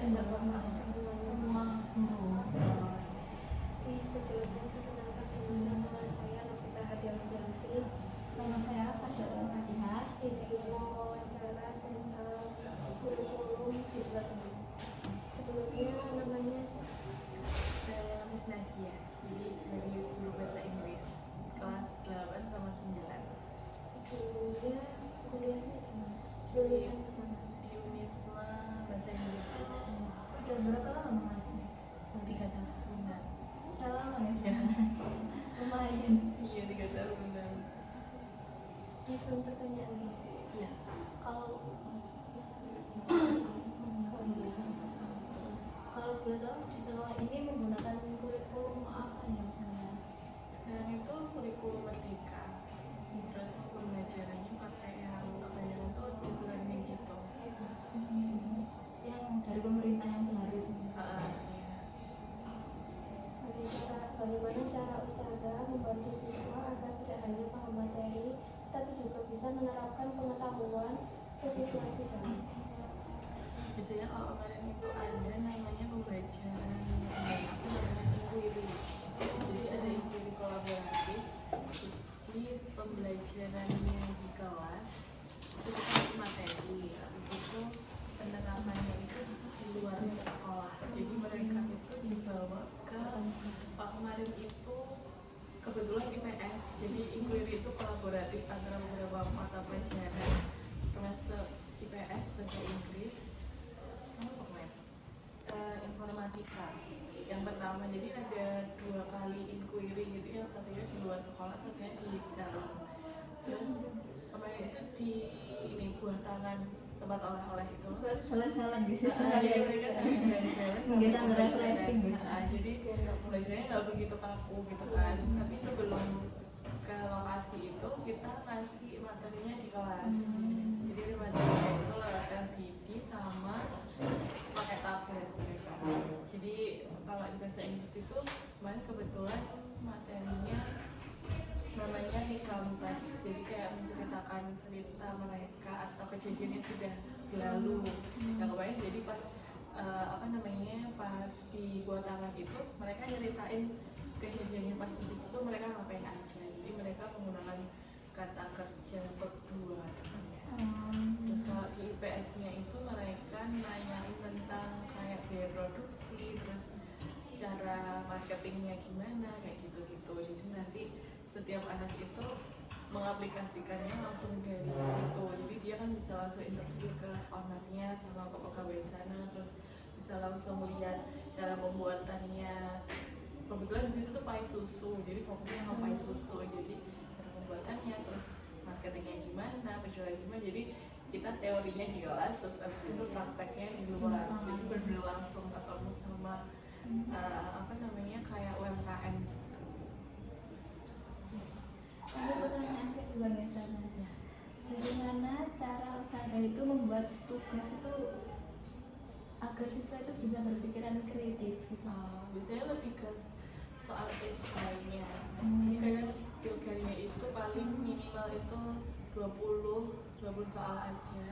enggak pernah semua guru. Sebelumnya perkenalkan nama saya Novita Hadiah Fianti. Nama saya Fadila Fatihah. Di sini mau wawancara tentang kurikulum jurusan ini. Sebelumnya namanya Saya Miss Nadia, jadi sebagai guru bahasa Inggris kelas 8 sama 9 dulunya kuliahnya di mana? Lulusan di mana? di Unisma Bahasa Inggris. Udah berapa lama mengaji? 3 tahunan. Udah lama ya? Ya. Lumayan. Iya, 3 tahunan. Langsung pertanyaan nih. Iya. Kalau boleh tahu di sekolah ini menggunakan kurikulum apa ya misalnya? Sekarang itu kurikulum merdeka. Terus pembelajarannya pakai yang apa ya, itu deep learning gitu. Yang dari pemerintah yang baru itu. Iya. Bagaimana cara ustazah membantu siswa agar tidak hanya paham materi, tapi juga bisa menerapkan pengetahuan ke situasi sehari. Biasanya kalau kemarin itu ada namanya pembelajaran apa namanya inquiry. Jadi ada inquiry kolaboratif. Jadi pembelajarannya di kelas itu kita kasih materi, habis itu penerapannya itu di luar sekolah. Jadi mereka itu dibawa ke kemarin itu kebetulan IPS. Jadi inquiry itu kolaboratif antara beberapa mata pelajaran termasuk IPS, bahasa Inggris, informatika. Yang pertama, jadi ada 2 kali inquiry gitu, yang satunya di luar sekolah, satunya di dalam. Terus kemarin itu di ini buah tangan tempat oleh-oleh itu. Jalan-jalan gitu. Jadi mereka sambil jalan-jalan sambil Kita nge-refreshing gitu. Jadi belajarnya nggak begitu kaku gitu kan. Tapi sebelum ke lokasi itu kita ngasih materinya di kelas. Jadi ada materinya itu lewat LCD sama pakai tablet mereka. Jadi kalau di bahasa Inggris itu kemarin kebetulan materinya namanya Hikam Teks. Jadi kayak menceritakan cerita mereka atau kejadian yang sudah berlalu. Nah kemarin jadi pas pas di buah tangan itu mereka nyeritain kejadiannya pas di situ tuh mereka ngapain aja. Jadi mereka menggunakan kata kerja berdua namanya. Terus kalau di IPS-nya itu mereka nanyain tentang kayak biaya produksi, terus cara marketingnya gimana, kayak gitu-gitu. Jadi nanti setiap anak itu mengaplikasikannya langsung dari situ. Jadi dia kan bisa langsung interview ke ownernya sama ke pegawai sana, terus bisa langsung lihat cara pembuatannya. Kebetulan di situ tuh pai susu, jadi fokusnya sama pai susu. Jadi cara pembuatannya, terus marketingnya gimana, penjualan gimana. Jadi kita teorinya di kelas, terus abis itu prakteknya di luar. Jadi benar-benar langsung ketemu sama kayak UMKM gitu. Ada pertanyaan kedua ya saya. Bagaimana cara usaha itu membuat tugas itu agar siswa itu bisa berpikiran kritis gitu? Biasanya lebih ke soal esainya. Jadi kadang pilkanya itu paling minimal itu 20 soal aja.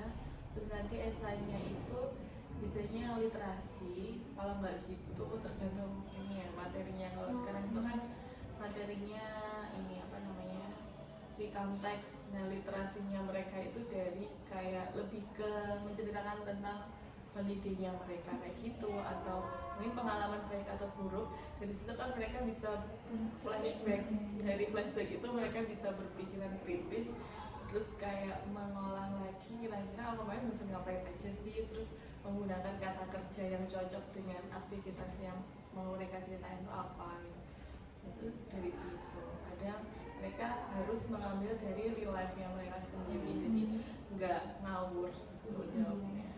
Terus nanti esainya itu biasanya literasi. Kalau nggak gitu tergantung ini ya materinya. Kalau sekarang itu kan materinya ini Hikam Teks. Nah literasinya mereka itu dari kayak lebih ke menceritakan tentang holidaynya mereka kayak gitu, atau mungkin pengalaman baik atau buruk. Dari situ kan mereka bisa flashback. Dari flashback itu mereka bisa berpikiran kritis, terus kayak mengolah lagi kira-kira kemarin bisa ngapain aja sih, terus menggunakan kata kerja yang cocok dengan aktivitas yang mau mereka ceritain itu apa gitu. Itu dari situ. Ada mereka harus mengambil dari real life yang mereka sendiri, jadi nggak ngawur gitu jawabnya.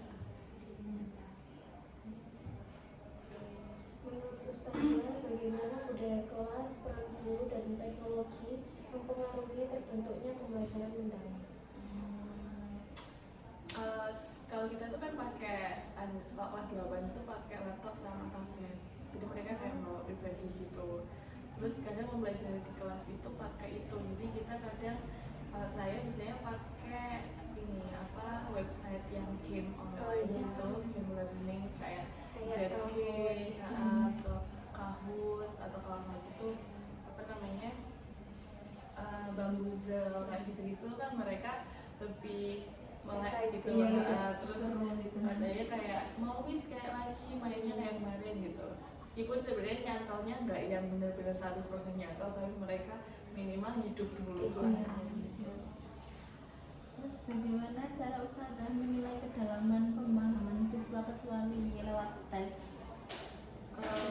Menurut ustazah, bagaimana budaya kelas, peran guru, dan teknologi mempengaruhi terbentuknya pembelajaran mendaring? Kalau kita tuh kan pakai kelas 8 itu pakai laptop sama tablet, jadi mereka kayak bawa pribadi gitu. Terus kadang mempelajari di kelas itu pakai itu, jadi kita kadang saya biasanya pakai website yang game online gitu, game learning kayak Kayak ZG, Kahoot. atau Kahoot, atau kalau nggak gitu apa namanya Bambuzel kayak gitu-gitu kan mereka lebih melek gitu. Iya, Terus seru gitu. adanya kayak mau wis kayak lagi mainnya kayak kemarin gitu, meskipun sebenarnya nyantolnya nggak yang benar-benar 100% nyantol, tapi mereka minimal hidup dulu Iya. kelasnya gitu. Terus bagaimana cara usaha menilai kedalaman pemahaman siswa kecuali lewat tes?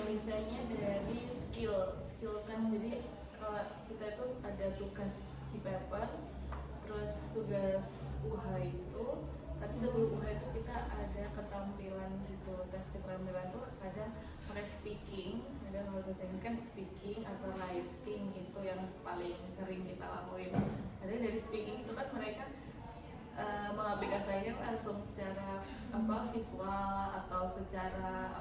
Misalnya dari skill test, jadi kalau kita itu ada tugas di paper, terus tugas UH itu, tapi sebelum UH itu kita ada keterampilan gitu, tes keterampilan tuh kadang pakai speaking, kadang kalau bahasa Inggris kan speaking atau writing itu yang paling sering kita lakuin. Ada dari speaking itu kan mereka mengaplikasikannya langsung secara visual atau secara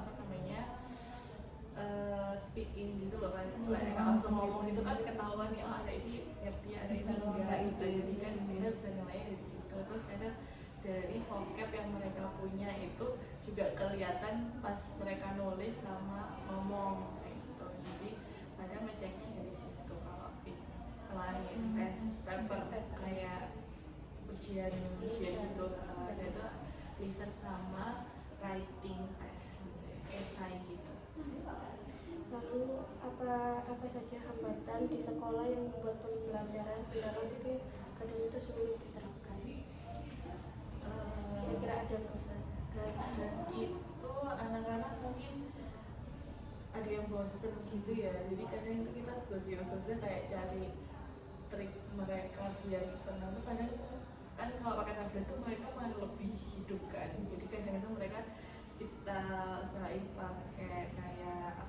speaking gitu loh kan, langsung ngomong itu kan ketahuan ya, oh ada ini ngerti, ada ini enggak gitu, jadi kan kita bisa nilai dari situ. Terus kadang dari vocab yang mereka punya itu juga kelihatan pas mereka nulis sama ngomong kayak gitu, jadi kadang ngeceknya dari situ. Kalau selain tes paper kayak ujian gitu, ada itu research sama writing test gitu, esai gitu. Lalu apa saja hambatan di sekolah yang membuat pembelajaran dalam itu kadang itu sulit diterapkan? Kira-kira ada nggak Ustazah? Kadang itu anak-anak mungkin ada yang bosen gitu ya, jadi kadang itu kita sebagai ustazah kayak cari trik mereka biar senang tuh. Kadang kan kalau pakai tablet tuh mereka malah lebih hidup kan, jadi kadang itu mereka kita usahain pakai kayak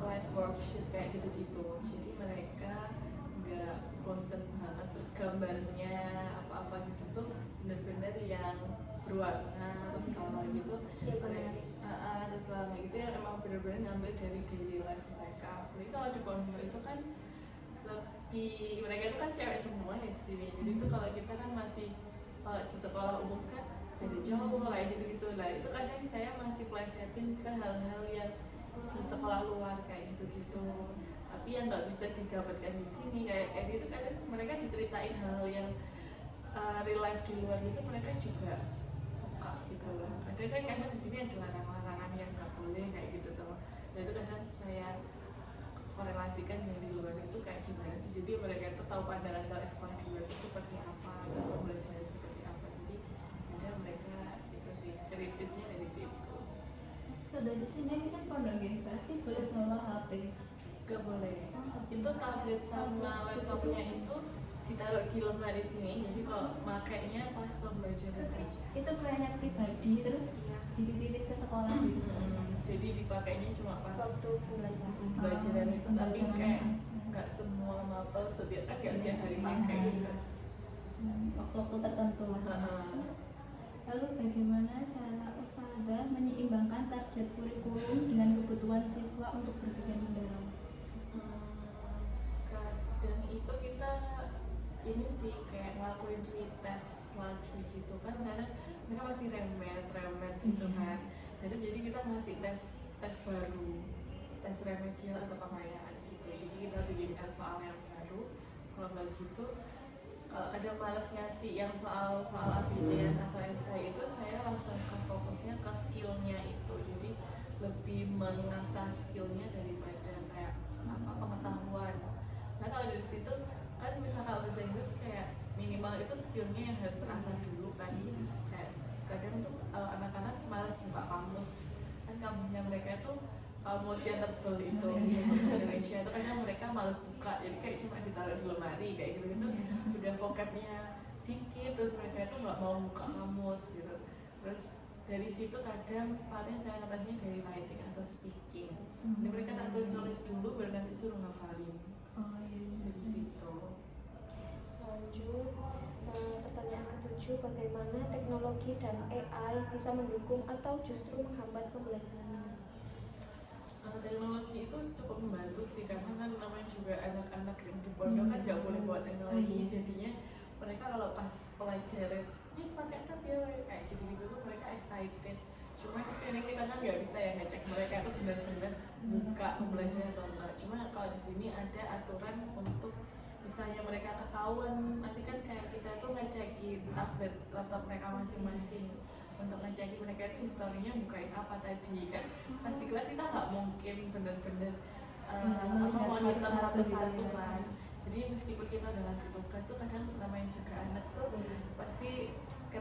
live worksheet kayak gitu-gitu, jadi mereka nggak bosen banget. Terus gambarnya apa-apa gitu tuh bener-bener yang berwarna, terus kalau gitu terus selama gitu ya emang bener-bener ngambil dari daily life mereka. Jadi kalau di pondok itu kan lebih, mereka itu kan cewek semua ya di sini, jadi tuh kalau kita kan masih, kalau di sekolah umum kan jadi cowok kayak gitu-gitu. Nah itu kadang saya masih plesetin ke hal-hal yang di sekolah luar kayak gitu-gitu, tapi yang nggak bisa didapatkan di sini kayak gitu. Kadang mereka diceritain hal yang real life di luar gitu, mereka juga suka gitu loh. Ada kan karena di sini ada larangan-larangan yang nggak boleh kayak gitu tuh. Nah itu kadang saya korelasikan yang di luar itu kayak gimana sih, jadi mereka itu tahu pandangan kalau sekolah di luar itu seperti apa, terus pembelajaran seperti apa. Jadi ada mereka itu sih kritisnya dari situ. Sudah di sini ini kan pondok gitu, berarti boleh bawa HP. Gak boleh. Itu tablet sama laptopnya itu ditaruh di lemari sini. Jadi kalau makainya pas pembelajaran aja. Itu kayaknya pribadi, terus Iya. dititipin ke sekolah gitu. Jadi dipakainya cuma pas Waktu pembelajaran. pembelajaran itu, tapi Pembelajaran kayak aja. nggak semua mapel setiap kan nggak setiap hari pakai gitu. Waktu tertentu. Heeh. Lalu bagaimana cara ustazah menyeimbangkan target kurikulum dengan kebutuhan siswa untuk berpikir mendalam? Kadang itu kita ini sih kayak ngelakuin retest lagi gitu kan, kadang mereka masih remet gitu kan. Jadi kita ngasih tes baru, tes remedial atau pengayaan gitu. Jadi kita bikinkan soal yang baru. Kalau nggak gitu, kalau kadang malas ngasih yang soal ABCD atau esai itu, saya langsung ke fokusnya ke skillnya itu. Jadi lebih mengasah skillnya daripada kayak pengetahuan. Nah kalau dari situ kan misalkan bahasa Inggris kayak minimal itu skillnya yang harus terasah dulu kan. Kayak kadang tuh anak-anak malas buka kamus, kan kamusnya mereka tuh kamus yang tebel itu, kamus Indonesia itu kadang mereka malas buka, jadi kayak cuma ditaruh di lemari kayak gitu. Udah vocabnya dikit, terus mereka itu nggak mau buka kamus gitu. Terus dari situ kadang paling saya ngetesnya dari writing atau speaking. Jadi mereka tak tulis dulu baru nanti suruh ngafalin. Dari situ. Lanjut, pertanyaan ke-7, bagaimana teknologi dan AI bisa mendukung atau justru menghambat pembelajaran? Teknologi itu cukup membantu sih, karena kan namanya juga anak-anak yang di pondok kan nggak boleh bawa teknologi. Jadinya mereka kalau pas pelajaran, pakai tab ya kayak gitu-gitu tuh mereka excited. Cuman kadang kita kan nggak bisa ya ngecek mereka itu benar-benar buka belajar atau enggak. Cuma kalau di sini ada aturan untuk misalnya mereka ketahuan, nanti kan kayak kita tuh ngecekin tablet laptop mereka masing-masing untuk ngecekin mereka itu historinya bukain apa tadi. Kan pas di kelas kita nggak mungkin bener-bener monitor satu-satu kan. Jadi meskipun kita udah ngasih tugas tuh kadang namanya juga anak tuh pasti ke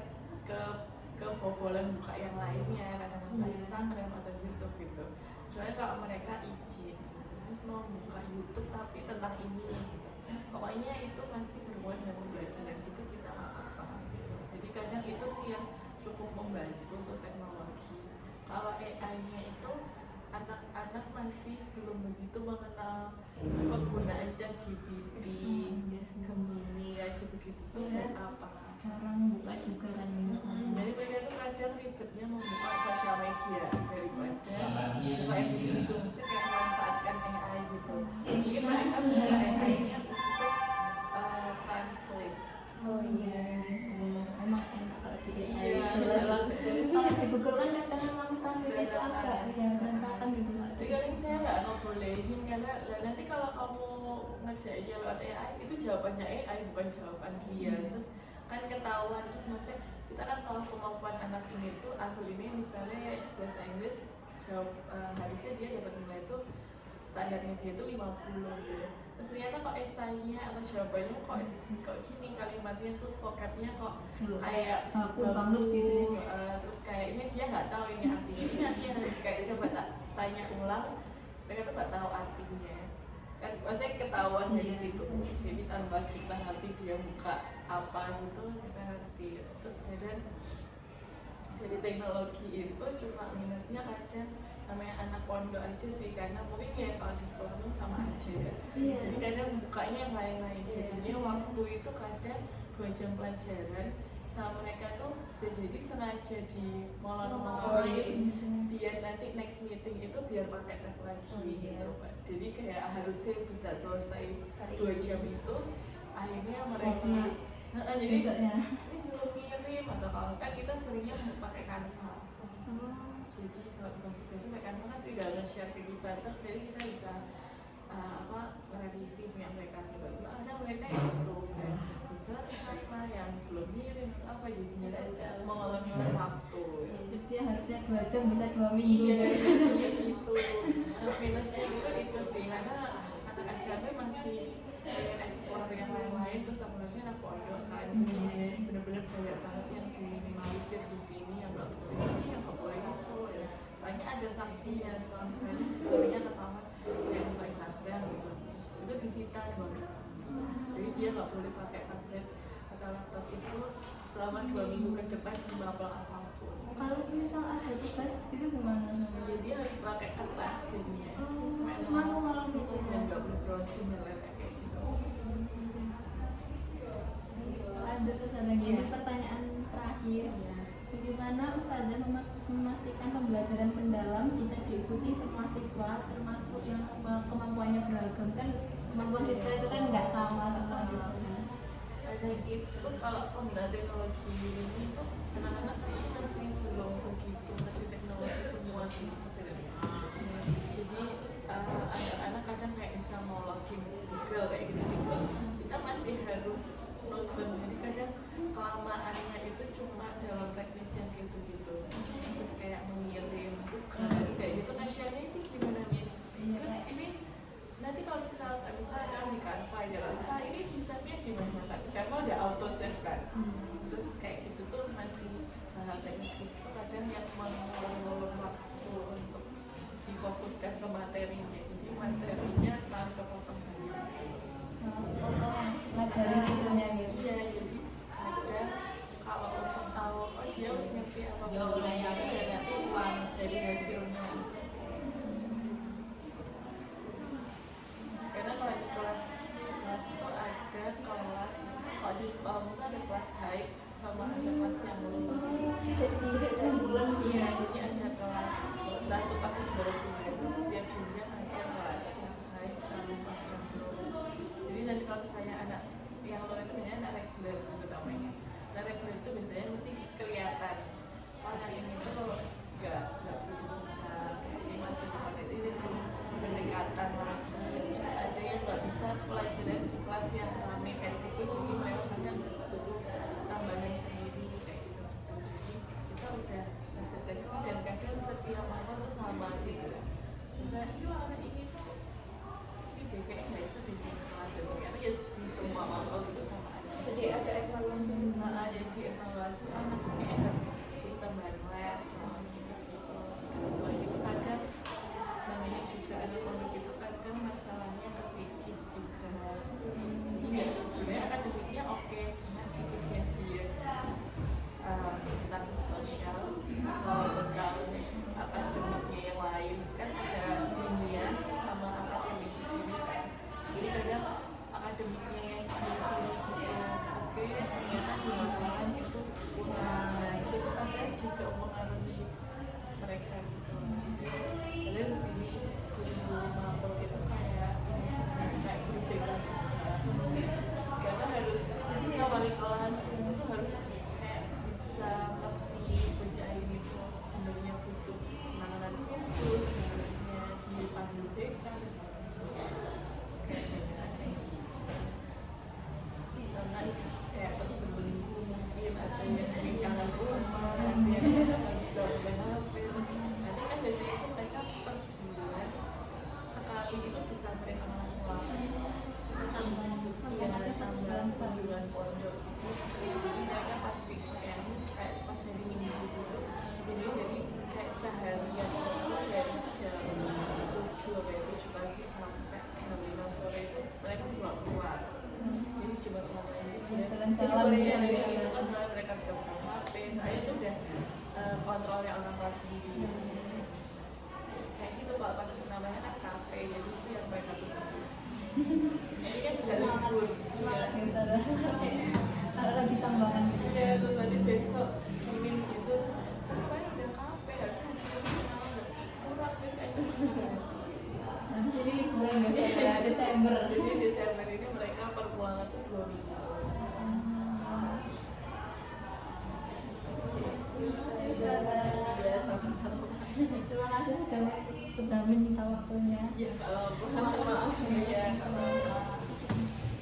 kebobolan buka yang lainnya, kadang-kadang Instagram, kadang masuk YouTube gitu. Soalnya kalau mereka izin terus mau buka YouTube tapi tentang ini gitu. Pokoknya itu masih berhubungan dengan pembelajaran gitu, kita nggak apa-apa gitu. Jadi kadang itu sih yang cukup membantu untuk teknologi. Kalau AI-nya itu anak-anak masih belum begitu mengenal penggunaan ChatGPT, Gemini kayak gitu-gitu tuh dan apa. Orang buka juga kan Jadi mereka tuh kadang ribetnya membuka sosial media daripada buka itu, mesti kayak manfaatkan AI gitu. Mungkin mereka buka AI-nya untuk translate. Oh iya, emang enak kalau di AI. Iya, Jelas. Kalau di Google kan kadang memang translate itu agak ya berantakan gitu. Tapi kadang saya nggak bolehin karena nanti kalau kamu ngerjainnya lewat AI itu jawabannya AI bukan jawaban dia. Terus kan ketahuan, terus maksudnya kita kan tahu kemampuan anak ini tuh aslinya misalnya bahasa Inggris harusnya dia dapat nilai itu standarnya dia itu 50 gitu. Terus ternyata kok esainya atau jawabannya kok gini kalimatnya, terus vocabnya kok kayak banget gitu. Terus kayaknya dia nggak tahu ini artinya. Ini nanti yang harus kayak coba tanya ulang, mereka tuh nggak tahu artinya. Kan maksudnya ketahuan dari situ. Jadi tanpa kita ngerti dia buka apa gitu, kita ngerti. Terus kadang dari teknologi itu cuma minusnya kadang namanya anak pondok aja sih, karena mungkin ya kalau di sekolah pun sama aja ya. Jadi kadang bukanya yang lain-lain, jadinya waktu itu kadang 2 jam pelajaran sama mereka tuh bisa jadi sengaja di molor-molorin biar nanti next meeting itu biar pakai tab lagi gitu Pak. Jadi kayak harusnya bisa selesai 2 jam itu, akhirnya mereka jadi ini sebelum ngirim atau kalau kan kita seringnya pakai Canva. Jadi kalau tugas-tugasnya pakai Canva kan tinggal nge-share ke kita, terus jadi kita bisa merevisi punya mereka gitu. Ada mereka yang itu kan belum selesai lah, yang belum ngirim apa jadinya mengolong-olong waktu. Jadi harusnya 2 jam bisa 2 minggu. Iya, jadinya gitu. Minusnya itu sih karena anak SMP masih pengen eksplor yang lain-lain, terus apalagi anak pondok kan bener-bener banyak banget yang diminimalisir di sini, yang nggak boleh ini, yang nggak boleh itu ya. Soalnya ada sanksinya kalau misalnya historinya ketahuan yang buka Instagram gitu, itu disita 2 minggu. Jadi dia nggak boleh pakai tablet atau laptop itu selama 2 minggu ke depan di mapel apapun. Kalau misal ada tugas itu gimana? Jadi dia harus pakai kertas jadinya, manual gitu. dan nggak boleh browsing dan lain kayak gitu. Lanjut terus ada lagi pertanyaan terakhir. Bagaimana Ustazah memastikan pembelajaran mendalam bisa diikuti semua siswa, termasuk yang kemampuannya beragam? Kan kemampuan siswa itu kan nggak sama semua gitu. Ada itu kalau penggunaan teknologi ini tuh anak-anak masih belum begitu ngerti teknologi semua sih sebenarnya. Jadi anak-anak kadang kayak bisa mau login Google kayak gitu-gitu, kita masih harus nonton. Jadi kadang kelamaannya itu cuma dalam teknis yang gitu-gitu, terus kayak mengirim tugas kayak gitu. Nge-share-nya itu gimana Miss? Terus ini nanti kalau misalkan di Canva ya Canva ini di save-nya gimana kan? Karena ada auto save kan. Terus kayak gitu tuh masih hal teknis gitu kadang yang mengulur waktu untuk difokuskan ke materinya. Jadi materinya malah kepotong banyak gitu. Ngajarin itunya gitu. Iya, jadi ada kalau untuk tahu dia harus ngerti apa belum ya nanti uang dari hasilnya itu sih. Karena kalau di kelas itu ada kelas, kalau jadi kamu tuh ada kelas high sama ada kelas yang belum. Jadi bulan Iya, jadi ada kelas entah itu kelas 12 itu setiap jenjang ada kelas yang high sama kelas yang low. Jadi nanti kalau misalnya anak yang low itu biasanya anak reguler gitu namanya. Anak reguler itu biasanya mesti kelihatan orang ini tuh nggak ini lawan ini tuh ini DPR nggak bisa bikin kelas itu karena ya di semua makhluk itu sama aja. Jadi ada evaluasi Malah jadi evaluasi anak ini harus butuh tambahan les gitu. Buat itu kadang namanya juga anak pondok itu kadang masalahnya ke psikis juga. Ya sebenarnya akademiknya oke, cuma psikisnya dia tentang sosial, tentang akademiknya yang lain kan ada dunia sama akademik di sini kan. Jadi kadang akademiknya yang di sini itu oke, ternyata di lapangan itu kurang. Nah itu kadang juga mempengaruhi mereka gitu. Jadi kadang di sini guru-guru mabok itu kayak ini juga kayak guru BK juga. Karena harus bisa wali kelas itu tuh harus kayak bisa ngerti bocah ini tuh sebenarnya butuh penanganan khusus, harusnya dipanggil BK kayak gitu. Karena kayak terbelenggu mungkin ada yang di kangen rumah, ada yang nggak bisa main HP. Nanti kan biasanya itu mereka per bulan sekali itu disamperin orang tua. Iya, sama kunjungan pondok gitu. Jadi mereka pas weekend, kayak pas hari Minggu dulu, jadi kayak seharian itu dari jam 7 pagi sampai jam 5 sore itu mereka nggak keluar. Jadi cuma online aja. Jadi Korea dari itu kan setelah mereka bisa buka HP, saya itu udah kontrolnya orang tua sendiri. Kayak gitu pak, pas namanya kan kafe, jadi itu yang mereka tutup. Ini kan juga libur. Semangat gitu ada lagi tambahan gitu. Ya terus nanti besok Senin gitu, rupanya udah kafe, harusnya ada kurang terus kayaknya masalah. Nah, di sini liburan biasanya ya, Desember. Jadi Desember ini mereka perbulangan tuh 2 minggu. Ya sama-sama. Terima kasih sudah menyita waktunya. Ya kalau maaf ya.